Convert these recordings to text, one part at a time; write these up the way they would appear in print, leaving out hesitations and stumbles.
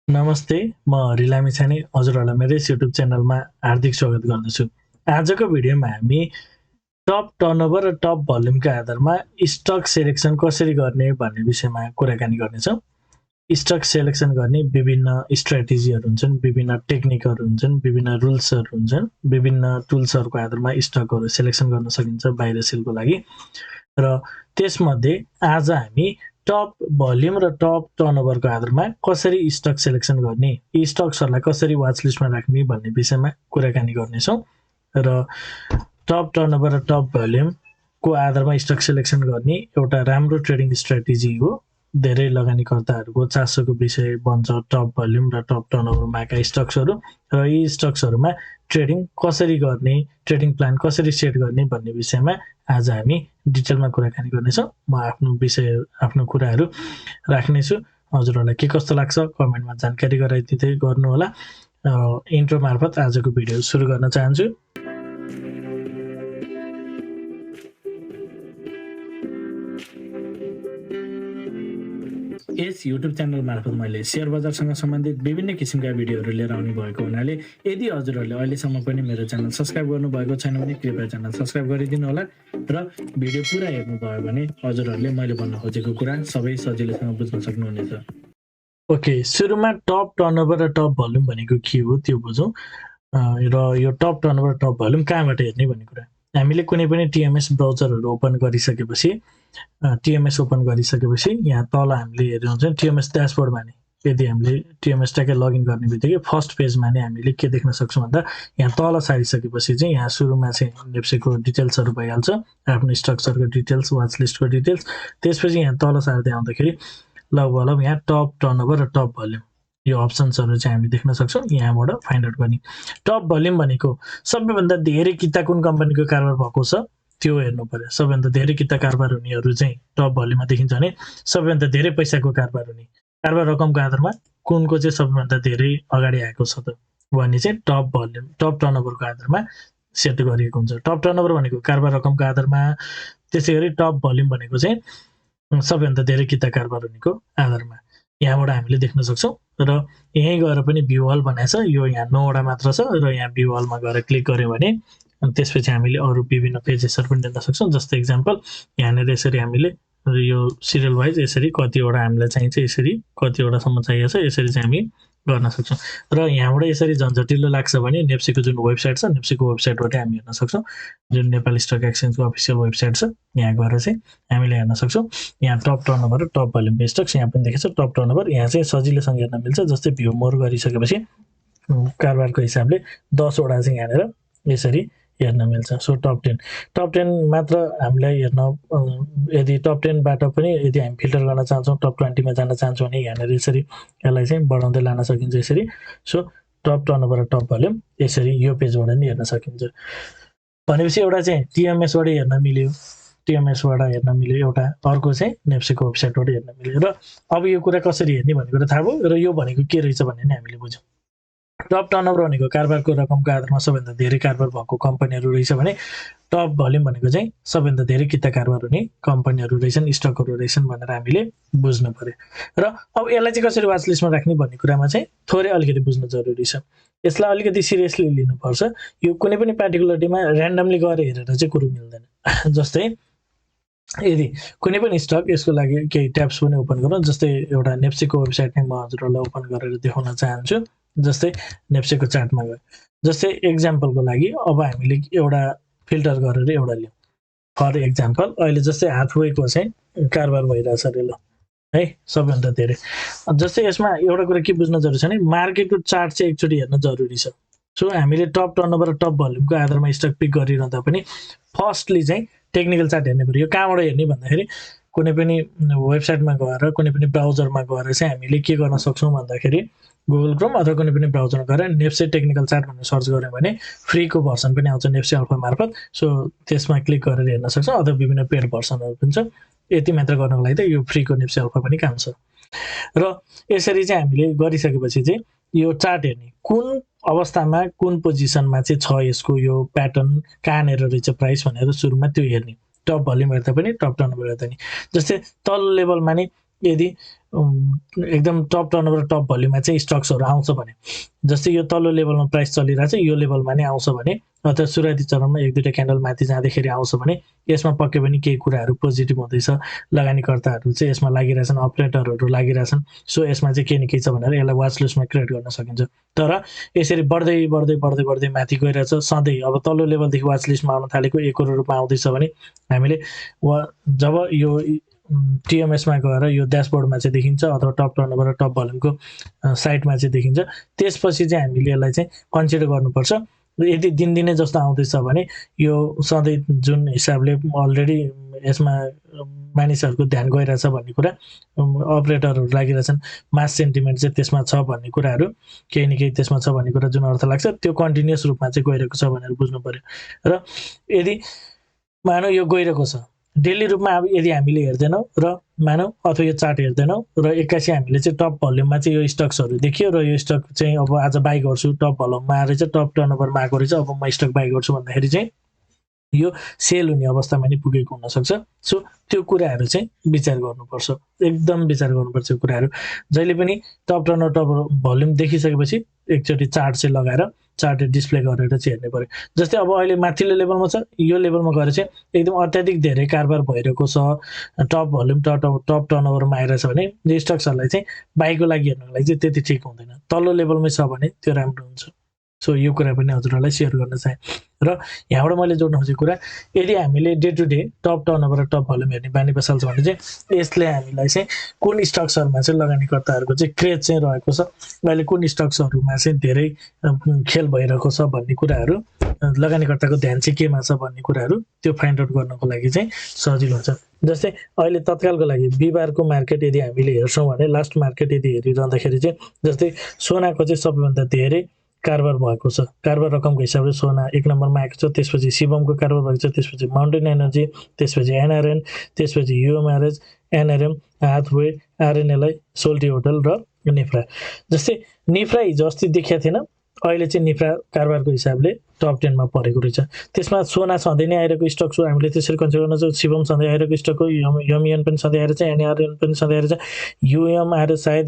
नमस्ते, म Lamichhane हजुरहरूलाई मेरो युट्युब च्यानलमा हार्दिक स्वागत गर्दछु। आजको भिडियोमा हामी टप टर्नओभर र टप भोल्युमका आधारमा स्टक सेलेक्सन कसरी गर्ने भन्ने विषयमा कुराकानी गर्नेछौँ। स्टक सेलेक्सन गर्ने विभिन्न स्ट्र्याटेजीहरू हुन्छन्, विभिन्न टेक्निकहरू हुन्छन्, विभिन्न रुल्सहरू हुन्छन्, विभिन्न टुल्सहरूको आधारमा स्टकहरू सेलेक्सन गर्न सकिन्छ बाहिर सेलको लागि। र त्यसमध्ये आज हामी टप भोल्युम र टप टर्नओभरको आधारमा कसरी स्टक सेलेक्सन गर्ने, यी स्टक्सहरूलाई कसरी वाच लिस्टमा राख्ने भन्ने विषयमा कुराकानी गर्नेछौँ। र टप टर्नओभर र टप भोल्युमको आधारमा स्टक सेलेक्सन गर्ने एउटा राम्रो ट्रेडिङ स्ट्र्याटेजी हो। धेरै लगानीकर्ताहरूको चासोको विषय बन्छ टप भोल्युम र टप टर्नओभरमाका स्टक्सहरू, र यी स्टक्सहरूमा ट्रेडिङ कसरी गर्ने, ट्रेडिङ प्लान कसरी सेट गर्ने भन्ने विषयमा आज हामी डिटेलमा कुराकानी गर्नेछौँ। म आफ्नो कुराहरू राख्नेछु। हजुरहरूलाई के कस्तो लाग्छ कमेन्टमा जानकारी गराइदिँदै गर्नुहोला। इन्ट्रो मार्फत आजको भिडियो सुरु गर्न चाहन्छु। यस युट्युब च्यानल मार्फत मैले शेयर बजारसँग सम्बन्धित विभिन्न किसिमका भिडियोहरू लिएर आउने भएको हुनाले यदि हजुरहरूले अहिलेसम्म पनि मेरो च्यानल सब्सक्राइब गर्नुभएको छैन भने कृपया च्यानल सब्सक्राइब गरिदिनु होला, र भिडियो पुरा हेर्नुभयो भने हजुरहरूले मैले भन्न खोजेको कुरा सबै सजिलैसँग बुझ्न सक्नुहुनेछ। ओके, सुरुमा टप टर्नओभर र टप भोल्युम भनेको के हो त्यो बुझौँ। र यो टप टर्नओभर र टप भोल्युम कहाँबाट हेर्ने भन्ने कुरा। हामीले कुनै पनि टिएमएस ब्राउजरहरू ओपन गरिसकेपछि यहाँ तल हामीले हेर्नु हुन्छ टिएमएस ड्यासबोर्डमा नै। यदि हामीले टिएमएस ट्याकै लगइन गर्ने बित्तिकै फर्स्ट पेजमा नै हामीले के देख्न सक्छौँ भन्दा यहाँ तल सारिसकेपछि चाहिँ यहाँ सुरुमा चाहिँ नेप्सेको डिटेल्सहरू भइहाल्छ, आफ्नो स्ट्रक्चरको डिटेल्स, वाच लिस्टको डिटेल्स। त्यसपछि यहाँ तल सार्दै आउँदाखेरि लगभग यहाँ टप टर्नओभर र टप भोल्युम यो अप्सन्सहरू चाहिँ हामी देख्न सक्छौँ। यहाँबाट फाइन्ड आउट गर्ने टप भोल्युम भनेको सबैभन्दा धेरै किता कुन कम्पनीको कारोबार भएको छ त्यो हेर्नु पर्यो। सबैभन्दा धेरै किता कारोबार हुनेहरू चाहिँ टप भोल्युममा देखिन्छ भने सबैभन्दा धेरै पैसाको कारोबार हुने, कारोबार रकमको आधारमा कुनको चाहिँ सबैभन्दा धेरै अगाडि आएको छ त भन्ने चाहिँ टप भोल्युम टप टर्नओभरको आधारमा सेट गरिएको हुन्छ। टप टर्नओभर भनेको कारोबार रकमको आधारमा, त्यसै गरी टप भोल्युम भनेको चाहिँ सबैभन्दा धेरै किता कारोबार हुनेको आधारमा। यहाँबाट हामीले देख्न सक्छौँ। र यहीँ गएर पनि भ्यू अल भनेको छ, यो यहाँ 9वटा मात्र छ, र यहाँ भ्यू अलमा गएर क्लिक गऱ्यो भने अनि त्यसपछि हामीले अरू विभिन्न पेजेसहरू पनि देख्न सक्छौँ। जस्तै इक्जाम्पल यहाँनिर यसरी हामीले यो सिरियल वाइज यसरी कतिवटा हामीलाई चाहिन्छ, यसरी कतिवटासम्म चाहिएको छ यसरी चाहिँ हामी गर्न सक्छौँ। र यहाँबाट यसरी झन्झटिलो लाग्छ भने नेप्सेको जुन वेबसाइट छ, नेप्सेको वेबसाइटबाट हामी हेर्न सक्छौँ। जुन नेपाली स्टक एक्सचेन्जको अफिसियल वेबसाइट छ, यहाँ गएर चाहिँ हामीले हेर्न सक्छौँ। यहाँ टप टर्नओभर र टप भोल्युम स्टक्स यहाँ पनि देखेछ। टप टर्नओभर यहाँ चाहिँ सजिलैसँग हेर्न मिल्छ। जस्तै भ्यू मोर गरिसकेपछि कारोबारको हिसाबले 10वटा चाहिँ यहाँनिर यसरी हेर्न मिल्छ। सो टप 10 मात्र हामीलाई हेर्न, यदि टप 10बाट पनि यदि हामी फिल्टर गर्न चाहन्छौँ, टप 20मा जान चाहन्छौँ भने यहाँनिर यसरी यसलाई चाहिँ बढाउँदै लान सकिन्छ यसरी। सो टप टर्नओभर र टप भोल्युम यसरी यो पेजबाट नि हेर्न सकिन्छ। भनेपछि एउटा चाहिँ टिएमएसबाट हेर्न मिल्यो, एउटा अर्को चाहिँ नेप्सेको वेबसाइटबाट हेर्न मिल्यो। र अब यो कुरा कसरी हेर्ने भन्ने कुरा थाहा भयो, र यो भनेको के रहेछ भन्ने नि हामीले बुझ्यौँ। टप टर्नओभर भनेको कारोबारको रकमको आधारमा सबैभन्दा धेरै कारोबार भएको कम्पनीहरू रहेछ भने टप भोल्युम भनेको चाहिँ सबैभन्दा धेरै किता कारोबार हुने कम्पनीहरू रहेछन्, स्टकहरू रहेछन् भनेर हामीले बुझ्नु पर्यो। र अब यसलाई चाहिँ कसरी वाच लिस्टमा राख्ने भन्ने कुरामा चाहिँ थोरै अलिकति बुझ्नु जरुरी छ। यसलाई अलिकति सिरियसली लिनुपर्छ। यो कुनै पनि पार्टिकुलर डेमा ऱ्यान्डमली गएर हेरेर चाहिँ कुरो मिल्दैन। जस्तै यदि कुनै पनि स्टक, यसको लागि केही ट्याब्स पनि ओपन गरौँ। जस्तै एउटा नेप्सेको वेबसाइट नै म हजुरहरूलाई ओपन गरेर देखाउन चाहन्छु। जस्तै नेप्सेको चार्टमा गयो। जस्तै एक्जाम्पलको लागि अब हामीले एउटा फिल्टर गरेर एउटा लियौँ। फर एक्जाम्पल अहिले जस्तै हाथवेको चाहिँ कारोबार भइरहेछ अरे ल है, सबैभन्दा धेरै। जस्तै यसमा एउटा कुरा के बुझ्न जरुरी छ भने मार्केटको चार्ट चाहिँ एकचोटि हेर्न जरुरी छ। सो हामीले टप टर्नओभर र टप भोल्युमको आधारमा स्टक पिक गरिरहँदा पनि फर्स्टली चाहिँ टेक्निकल चार्ट हेर्नु पर्यो। यो कहाँबाट हेर्ने भन्दाखेरि कुनै पनि वेबसाइटमा गएर, कुनै पनि ब्राउजरमा गएर चाहिँ हामीले के गर्न सक्छौँ भन्दाखेरि गुगल क्रोम अथवा कुनै पनि ब्राउजरमा गएर नेप्से टेक्निकल चार्ट भनेर सर्च गऱ्यौँ भने फ्रीको भर्सन पनि आउँछ नेप्से अल्फा मार्फत। सो त्यसमा क्लिक गरेर हेर्न सक्छौँ, अथवा विभिन्न पेड भर्सनहरू पनि छ। यति मात्र गर्नको लागि त यो फ्रीको नेप्से अल्फा पनि काम छ। र यसरी चाहिँ हामीले गरिसकेपछि चाहिँ यो चार्ट हेर्ने, कुन अवस्थामा कुन पोजिसनमा चाहिँ छ, यसको यो प्याटर्न कहाँनिर रहेछ प्राइस भनेर सुरुमा त्यो हेर्ने। टप भोल्युम हेर्दा पनि, टप टर्नओभर हेर्दा नि। जस्तै तल्लो लेभलमा नै यदि एकदम टप टर्नओभर टप भोल्युममा चाहिँ स्टक्सहरू आउँछ भने, जस्तै यो तल्लो लेभलमा प्राइस चलिरहेछ, यो लेभलमा नै आउँछ भने, अथवा सुरुवाती चरणमा 1-2 क्यान्डल माथि जाँदाखेरि आउँछ भने यसमा पक्कै पनि केही कुराहरू पोजिटिभ हुँदैछ, लगानीकर्ताहरू चाहिँ यसमा लागिरहेछन्, अपरेटरहरू लागिरहेछन्, सो यसमा चाहिँ केही न केही छ भनेर यसलाई वाच लिस्टमा क्रिएट गर्न सकिन्छ। तर यसरी बढ्दै बढ्दै बढ्दै बढ्दै माथि गइरहेछ सधैँ, अब तल्लो लेभलदेखि वाच लिस्टमा आउन थालेको 1 करोड रुपियाँ आउँदैछ भने हामीले जब यो टिएमएसमा गएर यो ड्यासबोर्डमा चाहिँ देखिन्छ, अथवा टप टर्नओभर र टप भोल्युमको साइटमा चाहिँ देखिन्छ, त्यसपछि चाहिँ हामीले यसलाई चाहिँ कन्सिडर गर्नुपर्छ। यदि दिनदिनै जस्तो आउँदैछ भने यो सधैँ जुन हिसाबले अलरेडी यसमा मानिसहरूको ध्यान गइरहेछ भन्ने कुरा, अपरेटरहरू लागिरहेछन्, मास सेन्टिमेन्ट चाहिँ त्यसमा छ भन्ने कुराहरू, केही न केही त्यसमा छ भन्ने कुरा जुन अर्थ लाग्छ, त्यो कन्टिन्युअस रूपमा चाहिँ गइरहेको छ भनेर बुझ्नु पर्यो। र यदि मानौ यो गइरहेको छ डेली रूपमा, अब यदि हामीले हेर्दैनौँ र मानौ अथवा यो चार्ट हेर्दैनौँ र एक्कासी हामीले चाहिँ टप भोल्युममा चाहिँ यो स्टक्सहरू देखियो र यो स्टक चाहिँ अब आज बाई गर्छु, टप भोल्युममा आएर चाहिँ टप टर्नओभरमा आएको रहेछ, अब म स्टक बाई गर्छु भन्दाखेरि चाहिँ यो सेल हुने अवस्थामा नि पुगेको हुनसक्छ। सो त्यो कुराहरू चाहिँ विचार गर्नुपर्छ, एकदम विचार गर्नुपर्छ यो कुराहरू। जहिले पनि टप टर्नओभर टप भोल्युम देखिसकेपछि एकचोटि चार्ट चाहिँ लगाएर चार्ट डिस्प्ले गरेर चाहिँ हेर्नु पर्यो। जस्तै अब अहिले माथिल्लो लेभलमा छ, यो लेभलमा गएर चाहिँ एकदम अत्याधिक धेरै कारोबार भइरहेको छ, टप भोल्युम टप टर्नओभरमा आइरहेछ भने यो स्टक्सहरूलाई चाहिँ बाईको लागि हेर्नको लागि चाहिँ त्यति ठिक हुँदैन। तल्लो लेभलमै छ भने त्यो राम्रो हुन्छ। सो यो कुरा पनि हजुरहरूलाई सेयर गर्न चाहे। र यहाँबाट मैले जोड्न खोजेको कुरा, यदि हामीले day to day top turnover र टप भोल्युम हेर्ने बानी बसाल्छ भने चाहिँ यसले हामीलाई चाहिँ कुन स्टक्सहरूमा चाहिँ लगानीकर्ताहरूको चाहिँ क्रेज चाहिँ रहेको छ, अहिले कुन स्टक्सहरूमा चाहिँ धेरै खेल भइरहेको छ भन्ने कुराहरू, लगानीकर्ताको ध्यान चाहिँ केमा छ भन्ने कुराहरू त्यो फाइन्ड आउट गर्नको लागि चाहिँ सजिलो हुन्छ। जस्तै अहिले तत्कालको लागि बिहिबारको मार्केट यदि हामीले हेर्छौँ भने, लास्ट मार्केट यदि हेरिरहँदाखेरि चाहिँ जस्तै सोनाको चाहिँ सबैभन्दा धेरै कारोबार भएको छ। कारोबार रकमको हिसाबले सोना 1 नम्बरमा आएको छ, त्यसपछि शिवमको कारोबार भएको छ, त्यसपछि माउन्टेन एनर्जी, त्यसपछि एनआरएन, त्यसपछि युएमआरएच, एनआरएम, हाथवे, आरएनएलआई, सोल्टी होटल र निफ्रा। जस्तै निफ्रा हिजो अस्ति देखिया थिएन, अहिले चाहिँ निफ्रा कारोबारको हिसाबले टप 10 मा परेको रहेछ। त्यसमा सोना सधैँ नै आइरहेको स्टक हो, हामीले त्यसरी कन्सिडर गर्न सक्छौँ। शिवम सधैँ आइरहेको स्टक हो, यमएन पनि सधैँ आइरहेछ, एनआरएन पनि सधैँ आइरहेछ, युएम आएर सायद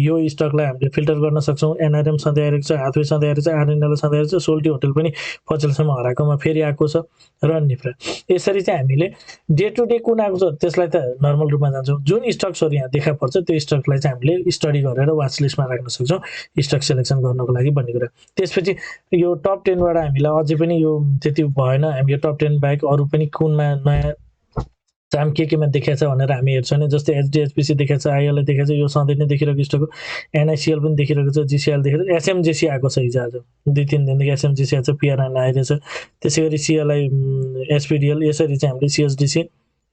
यो स्टकलाई हामीले फिल्टर गर्न सक्छौँ। एनआरएम सधैँ आइरहेको छ, हाथवे सधैँ आइरहेछ, आरएनएल सधैँ आइरहेछ, सोल्टी होटल पनि पछिल्लोसम्म हराएकोमा फेरि आएको छ र निफ्रा। यसरी चाहिँ हामीले डे टु डे कुन आएको छ त्यसलाई त नर्मल रूपमा जान्छौँ, जुन स्टक्सहरू यहाँ देखा पर्छ त्यो स्टकलाई चाहिँ हामीले स्टडी गरेर वाच लिस्टमा राख्न सक्छौँ स्टक सेलेक्सन गर्नको लागि भन्ने कुरा। त्यसपछि यो टप 10 बाट हामीलाई अझै पनि यो त्यति भएन, हामी यो टप 10 बाहेक अरू पनि कुनमा नयाँ चाम केमा देखाएको छ भनेर हामी हेर्छौँ नि। जस्तै एचडिएचपिसी देखाएको छ, आइएलआई देखाएको छ, यो सधैँ नै देखिरहेको स्टक हो, एनआइसिएल पनि देखिरहेको छ, जिसिएल देखिरहेको छ, एसएमजिसी आएको छ हिजो आज 2-3 दिनदेखि एसएमजिसी आएको छ, पिआरएन आइरहेछ, त्यसै गरी सिएलआई, एसपिडिएल, यसरी चाहिँ हामीले सिएसडिसी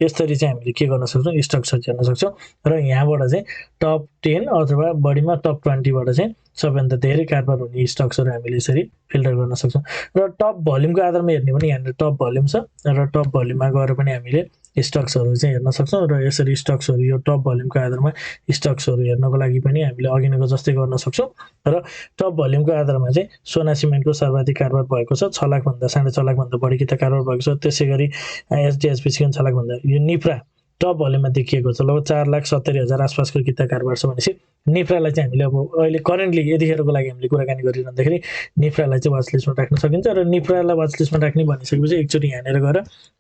यसरी चाहिँ हामीले के गर्न सक्छौँ स्टक सर्च गर्न सक्छौँ र यहाँबाट चाहिँ टप 10 अथवा बढीमा टप 20 बाट चाहिँ सबैभन्दा धेरै कारोबार हुने स्टक्सहरू हामीले यसरी फिल्टर गर्न सक्छौँ। र टप भोल्युमको आधारमा हेर्ने भने यहाँनिर टप भोल्युम छ र टप भोल्युममा गएर पनि हामीले स्टक्सहरू चाहिँ हेर्न सक्छौँ र यसरी स्टक्सहरू यो टप भोल्युमको आधारमा स्टक्सहरू हेर्नको लागि पनि हामीले अघिनको जस्तै गर्न सक्छौँ। र टप भोल्युमको आधारमा चाहिँ सोना सिमेन्टको सर्वाधिक कारोबार भएको छ, 6 लाखभन्दा 6.5 लाखभन्दा बढी किता कारोबार भएको छ। त्यसै गरी एचडिएचपिसी 6 लाखभन्दा, यो निफ्रा टप भोल्युममा देखिएको छ लगभग 4,70,000 आसपासको किता कारोबार छ भनेपछि निफ्रालाई चाहिँ हामीले अब अहिले करेन्टली यतिखेरको लागि हामीले कुराकानी गरिरहँदाखेरि निफ्रालाई चाहिँ वाच लिस्टमा राख्न सकिन्छ। र निफ्रालाई वाच लिस्टमा राख्ने भनिसकेपछि एकचोटि यहाँनिर गएर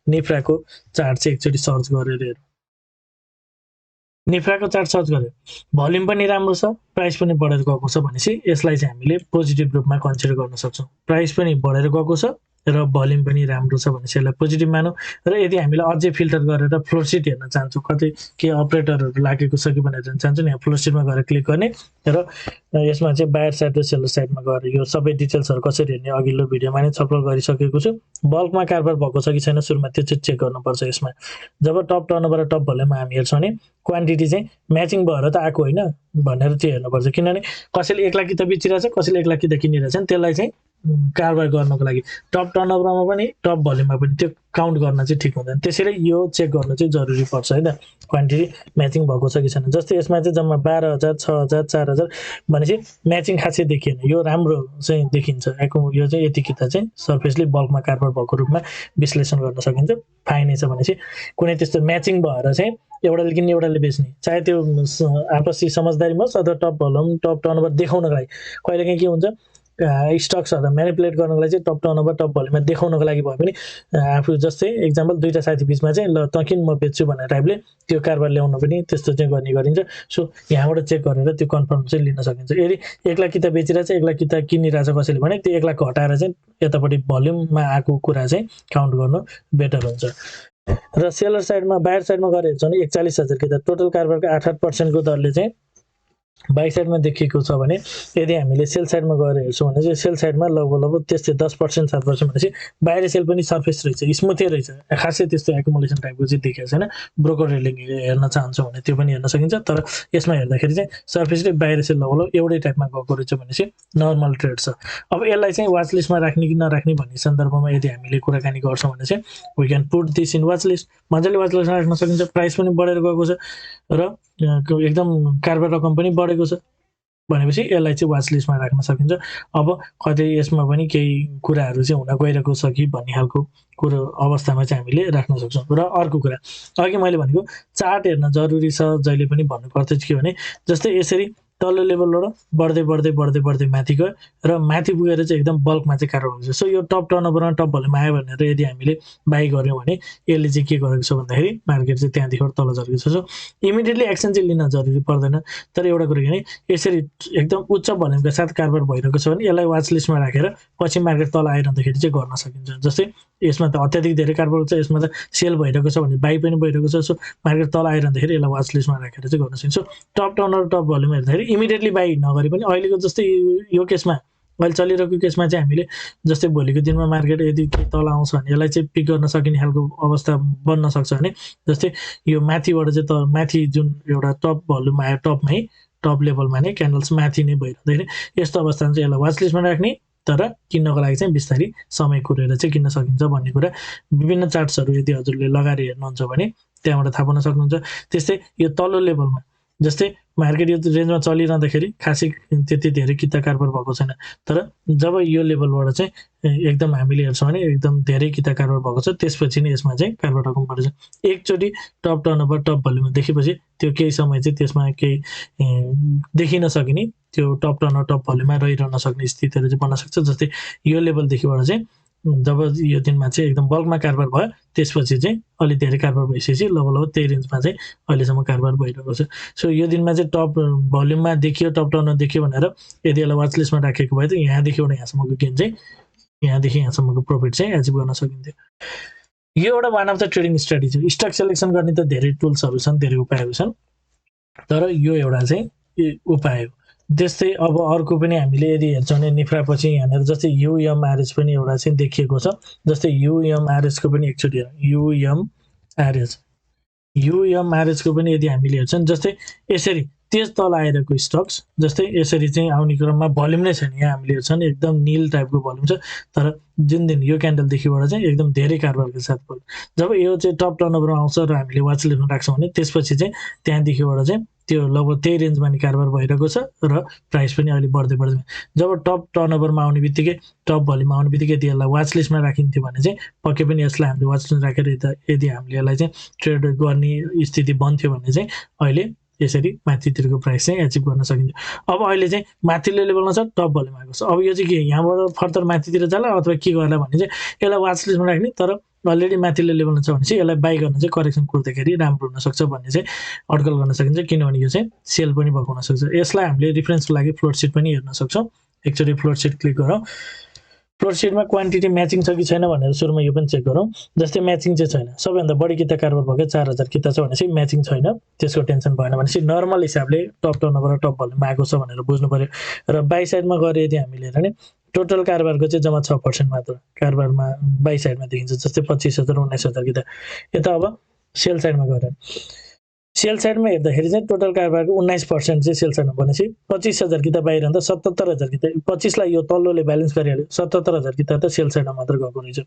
निफ्राको चार्ट चाहिँ एकचोटि सर्च गरेर हेरौँ। निफ्राको चार्ट सर्च गर्यो, भोल्युम पनि राम्रो छ, प्राइस पनि बढेर गएको छ भनेपछि यसलाई चाहिँ हामीले पोजिटिभ रूपमा कन्सिडर गर्न सक्छौँ। प्राइस पनि बढेर गएको छ र भोल्युम पनि राम्रो छ भनेपछि यसलाई पोजिटिभ मानौँ। र यदि हामीले अझै फिल्टर गरेर फ्लोर सिट हेर्न चाहन्छौँ, कतै के अपरेटरहरू लागेको छ कि भनेर हेर्न चाहन्छौँ, यहाँ फ्लोर सिटमा गएर क्लिक गर्ने र यसमा चाहिँ बायर साइड र सेलर साइडमा गएर यो सबै डिटेल्सहरू कसरी हेर्ने अघिल्लो भिडियोमा नै छलफल गरिसकेको छु। बल्कमा कारोबार भएको छ कि छैन सुरुमा त्यो चाहिँ चेक गर्नुपर्छ। यसमा जब टप टर्नओभर र टप भोल्युममा हामी हेर्छौँ भने क्वान्टिटी चाहिँ म्याचिङ भएर त आएको होइन भनेर त्यो हेर्नुपर्छ, किनभने कसैले 1 लाख किता बेचिरहेछ, कसैले 1 लाख किता किनिरहेछ, त्यसलाई चाहिँ कारोबार गर्नको लागि टप टर्नओभरमा पनि टप भोल्युममा पनि त्यो काउन्ट गर्न चाहिँ ठिक हुँदैन। त्यसैले यो चेक गर्नु चाहिँ जरुरी पर्छ हैन, क्वान्टिटी म्याचिङ भएको छ कि छैन। जस्तै यसमा चाहिँ जम्मा 12,000 6,000 4,000 भनेपछि म्याचिङ खासै देखिएन, यो राम्रो चाहिँ देखिन्छ। यो चाहिँ यति किता चाहिँ सर्फेसली बल्कमा कारोबार भएको रूपमा विश्लेषण गर्न सकिन्छ। फाइनै छ भनेपछि कुनै त्यस्तो म्याचिङ भएर चाहिँ एउटाले किन्ने एउटाले बेच्ने, चाहे त्यो आपसी समझदारी होस् अथवा टप भोल्युम टप टर्नओभर देखाउनको लागि कहिलेकाहीँ के हुन्छ स्टक्सहरु म्यानिपुलेट गर्नको लागि चाहिँ टप टर्नओभर टप भोल्युममा देखाउनको लागि भए पनि आफू जस्तै एक्जाम्पल दुईटा साथी बीचमा चाहिँ ल त किन म बेच्छु भन्ने टाइपले त्यो कारोबार ल्याउन पनि त्यस्तो चाहिँ गर्ने गरिन्छ। सो यहाँबाट चेक गरेर त्यो कन्फर्म चाहिँ लिन सकिन्छ। यदि 1 लाख किता बेचिरहेछ 1 लाख किता किनिरहेछ कसैले भने त्यो 1 लाख घटाएर चाहिँ यतापट्टि भोल्युममा आएको कुरा चाहिँ काउन्ट गर्नु बेटर हुन्छ। र सेलर साइडमा बायर साइडमा गरे हेर्छौँ भने 41,000 किता टोटल कारोबारको 8% को दरले चाहिँ बाई साइडमा देखिएको छ भने यदि हामीले सेल साइडमा गएर हेर्छौँ भने चाहिँ सेल साइडमा लगभग त्यस्तै 10% 7% भनेपछि बाहिर सेल पनि सर्फेस रहेछ, स्मुथै रहेछ, खासै त्यस्तो एकुमुलेसन टाइपको चाहिँ देखेको छैन। ब्रोकर रेलिङ हेर्न चाहन्छौँ भने त्यो पनि हेर्न सकिन्छ। तर यसमा हेर्दाखेरि चाहिँ सर्फेसले बाहिर सेल लगभग एउटै टाइपमा गएको रहेछ भनेपछि नर्मल ट्रेड छ। अब यसलाई चाहिँ वाच लिस्टमा राख्ने कि नराख्ने भन्ने सन्दर्भमा यदि हामीले कुराकानी गर्छौँ भने चाहिँ we can put this in watch list, मजाले वाच लिस्टमा राख्न सकिन्छ। प्राइस पनि बढेर गएको छ र एकदम कारोबार रकम पनि बढेको छ भनेपछि यसलाई चाहिँ वाच लिस्टमा राख्न सकिन्छ। अब कतै यसमा पनि केही कुराहरू चाहिँ हुन गइरहेको छ कि भन्ने खालको कुरो अवस्थामा चाहिँ हामीले राख्न सक्छौँ। र अर्को कुरा अघि मैले भनेको चार्ट हेर्न जरुरी छ जहिले पनि भन्नु पर्छ के भने जस्तै यसरी तल्लो लेभलबाट बढ्दै बढ्दै बढ्दै बढ्दै माथि गयो र माथि पुगेर चाहिँ एकदम बल्कमा चाहिँ कारोबार हुन्छ। सो यो टप टर्नओभरमा टप भोल्युम आयो भनेर यदि हामीले बाई गर्यौँ भने यसले चाहिँ के गरेको छ भन्दाखेरि मार्केट चाहिँ त्यहाँदेखि तल झरेको छ। सो इमिडिएटली एक्सन चाहिँ लिन जरुरी पर्दैन। तर एउटा कुरा के भने यसरी एकदम उच्च भोल्युमका साथ कारोबार भइरहेको छ भने यसलाई वाच लिस्टमा राखेर पछि मार्केट तल आइरहँदाखेरि चाहिँ गर्न सकिन्छ। जस्तै यसमा त अत्याधिक धेरै कारोबार छ, यसमा त सेल भइरहेको छ भने बाई पनि भइरहेको छ। सो मार्केट तल आइरहँदाखेरि यसलाई वाच लिस्टमा राखेर चाहिँ गर्न सकिन्छ। टप टर्नर टप भोल्युम हेर्दाखेरि इमिडिएटली बाई नगरे पनि अहिलेको जस्तै यो केसमा अहिले चलिरहेको केसमा चाहिँ हामीले जस्तै भोलिको दिनमा मार्केट यदि तल आउँछ भने यसलाई चाहिँ पिक गर्न सकिने खालको अवस्था बन्न सक्छ भने जस्तै यो माथिबाट चाहिँ त माथि जुन एउटा टप भोल्युम आयो टपमै टप लेभलमा नै क्यान्डल्स माथि नै भइरहँदाखेरि यस्तो अवस्थामा चाहिँ यसलाई वाच लिस्टमा राख्ने, तर किन्नको लागि चाहिँ बिस्तारै समय कुरेर चाहिँ किन्न सकिन्छ भन्ने कुरा विभिन्न चार्ट्सहरू यदि हजुरले लगाएर हेर्नुहुन्छ भने त्यहाँबाट थाहा पाउन सक्नुहुन्छ। त्यस्तै यो तल्लो लेभलमा जस्तै मार्केट यो रेन्जमा चलिरहँदाखेरि खासै त्यति धेरै किता कारोबार भएको छैन। तर जब यो लेभलबाट चाहिँ एकदम हामीले हेर्छौँ भने एकदम धेरै किता कारोबार भएको छ त्यसपछि नै यसमा चाहिँ कारोबार रकम बढेछ। एकचोटि टप टर्नओभर टप भोल्युम देखेपछि त्यो केही समय चाहिँ त्यसमा केही देखिन सकिने त्यो टप टर्नओभर टप भोल्युममा रहिरहन सक्ने स्थितिहरू चाहिँ बन्न सक्छ। जस्तै यो लेभलदेखिबाट चाहिँ जब यो दिनमा चाहिँ एकदम बल्कमा कारोबार भयो त्यसपछि चाहिँ अलि धेरै कारोबार भइसकेपछि लगभग त्यही रेन्जमा चाहिँ अहिलेसम्म कारोबार भइरहेको छ। सो यो दिनमा चाहिँ टप भोल्युममा देखियो टप टर्नर देखियो भनेर यदि यसलाई वाच लिस्टमा राखेको भए त यहाँदेखिबाट यहाँसम्मको गेन चाहिँ यहाँदेखि यहाँसम्मको प्रफिट चाहिँ एचिभ गर्न सकिन्थ्यो। यो एउटा one of the trading strategy हो। स्टक सेलेक्सन गर्ने त धेरै टुल्सहरू छन्, धेरै उपायहरू छन्, तर यो एउटा चाहिँ उपाय हो। त्यस्तै अब अर्को पनि हामीले यदि हेर्छौँ भने निफ्रापछि यहाँनिर जस्तै युएमआरएस पनि एउटा चाहिँ देखिएको छ। जस्तै युएमआरएसको पनि एकचोटि युएमआरएसको पनि यदि हामीले हेर्छौँ जस्तै यसरी तेज तल आइरहेको स्टक्स जस्तै यसरी चाहिँ आउने क्रममा भोल्युम नै छैन। यहाँ हामीले हेर्छौँ एकदम निल टाइपको भोल्युम छ, तर जुन दिन यो क्यान्डलदेखिबाट चाहिँ एकदम धेरै कारोबारको साथ भयो। जब यो चाहिँ टप टर्नओभरमा आउँछ र हामीले वाच लिस्टमा राख्छौँ भने त्यसपछि चाहिँ त्यहाँदेखिबाट चाहिँ त्यो लगभग त्यही रेन्जमा नि कारोबार भइरहेको छ र प्राइस पनि अहिले बढ्दै बढ्दै जब टप टर्नओभरमा आउने बित्तिकै टप भोल्युममा आउने बित्तिकै यदि यसलाई वाच लिस्टमा राखिन्थ्यो भने चाहिँ पक्कै पनि यसलाई हामीले वाच लिस्टमा राखेर यदि हामीले यसलाई चाहिँ ट्रेड गर्ने स्थिति बन्थ्यो भने चाहिँ अहिले यसरी माथितिरको प्राइस चाहिँ एचिभ गर्न सकिन्छ। अब अहिले चाहिँ माथिल्लो लेभलमा छ, टप भोल्युम आएको छ। अब यो चाहिँ के यहाँबाट फर्दर माथितिर जाला अथवा के गर्ला भने चाहिँ यसलाई वाच लिस्टमा राख्ने, तर अलरेडी माथिल्लो लेभलमा छ भने चाहिँ यसलाई बाई गर्न चाहिँ करेक्सन कुर्दाखेरि राम्रो हुनसक्छ भन्ने चाहिँ अड्कल गर्न सकिन्छ, किनभने यो चाहिँ सेल पनि भएको हुनसक्छ। यसलाई हामीले रिफरेन्सको लागि फ्लोट सिट पनि हेर्न सक्छौँ। एकचोटि फ्लोट सिट क्लिक गरौँ। फ्लोट सिटमा क्वान्टिटी म्याचिङ छ कि छैन भनेर सुरुमा यो पनि चेक गरौँ। जस्तै म्याचिङ चाहिँ छैन, सबैभन्दा बढी किता कारोबार भएको 4,000 किता छ भनेपछि म्याचिङ छैन, त्यसको टेन्सन भएन भनेपछि नर्मल हिसाबले टप टर्नओभर टप भोल्युम आएको छ भनेर बुझ्नु पर्यो। र बाई साइडमा गएर यदि हामीले हेर्ने टोटल कारोबारको चाहिँ जम्मा 6% मात्र कारोबारमा बाई साइडमा देखिन्छ। जस्तै 25,000 19,000 किता। यता अब सेल साइडमा गएर सेल साइडमा हेर्दाखेरि चाहिँ टोटल कारोबारको 19% चाहिँ सेल साइडमा भनेपछि 25,000 किताब बाहिर भन्दा 77,000 किताब 25 लाई यो तल्लोले ब्यालेन्स गरिहाल्यो 77,000 किताब त सेल साइडमा मात्र गएको रहेछ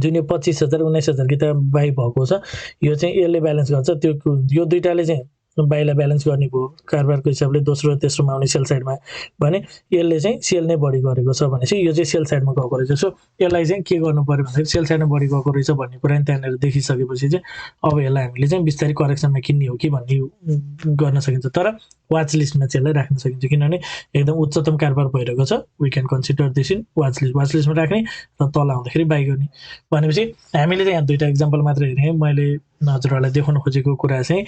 जुन यो 25,000 19,000 किताब बाइ भएको छ यो चाहिँ यसले ब्यालेन्स गर्छ त्यो यो दुईटाले चाहिँ बाइलाई ब्यालेन्स गर्ने भयो कारोबारको हिसाबले दोस्रो र तेस्रोमा आउने सेल साइडमा भने यसले चाहिँ सेल नै बढी गरेको छ भनेपछि यो चाहिँ सेल साइडमा गएको रहेछ सो यसलाई चाहिँ के गर्नु पर्यो भन्दाखेरि सेल साइडमा बढी गएको रहेछ भन्ने कुरा नि त्यहाँनिर देखिसकेपछि चाहिँ अब यसलाई हामीले चाहिँ बिस्तारै करेक्सनमा किन्ने हो कि भन्ने गर्न सकिन्छ तर वाच लिस्टमा चाहिँ यसलाई राख्न सकिन्छ किनभने एकदम उच्चतम कारोबार भइरहेको छ we can consider this in watch लिस्टमा राख्ने र तल आउँदाखेरि बाई गर्ने भनेपछि हामीले चाहिँ यहाँ दुईवटा इक्जाम्पल मात्र हेरेँ मैले हजुरहरूलाई देखाउन खोजेको कुरा चाहिँ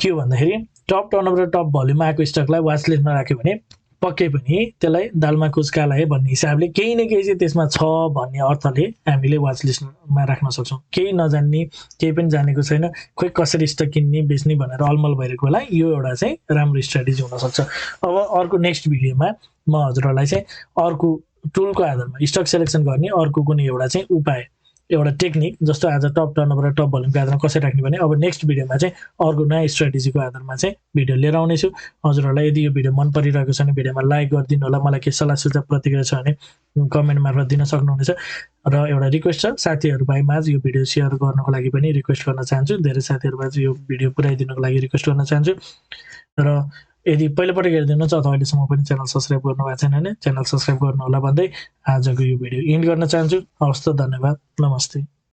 के हो भन्दाखेरि टप टर्नओभर र टप भल्युम आएको स्टकलाई वाच लिस्टमा राख्यो भने पक्कै पनि त्यसलाई दालमा कुचका लाए भन्ने हिसाबले केही न केही चाहिँ त्यसमा छ भन्ने अर्थले हामीले वाच लिस्टमा राख्न सक्छौँ केही नजान्ने केही पनि जानेको छैन खोइ कसरी स्टक किन्ने बेच्ने भनेर अलमल भइरहेको बेला यो एउटा चाहिँ राम्रो स्ट्राटेजी हुनसक्छ अब अर्को नेक्स्ट भिडियोमा म हजुरहरूलाई चाहिँ अर्को टुलको आधारमा स्टक सेलेक्सन गर्ने अर्को कुनै एउटा चाहिँ उपाय एउटा टेक्निक जस्तो आज टप टर्नओभर र टप भल्युमको आधारमा कसरी राख्ने भने अब नेक्स्ट भिडियोमा चाहिँ अर्को नयाँ स्ट्राटेजीको आधारमा चाहिँ भिडियो लिएर आउनेछु हजुरहरूलाई यदि यो भिडियो मन परिरहेको छ भने भिडियोमा लाइक गरिदिनु होला मलाई के सल्लाह सुझाव प्रतिक्रिया छ भने कमेन्ट मार्फत दिन सक्नुहुनेछ र एउटा रिक्वेस्ट छ साथीहरूमाझ यो भिडियो सेयर गर्नको लागि पनि रिक्वेस्ट गर्न चाहन्छु धेरै साथीहरूमाझ यो भिडियो पुर्याइदिनुको लागि रिक्वेस्ट गर्न चाहन्छु र यदि पहिलोपटक हेरिदिनुहुन्छ अथवा अहिलेसम्म पनि च्यानल सब्सक्राइब गर्नुभएको छैन भने च्यानल सब्सक्राइब गर्नु होला भन्दै आजको यो भिडियो एन्ड गर्न चाहन्छु हवस् त धन्यवाद नमस्ते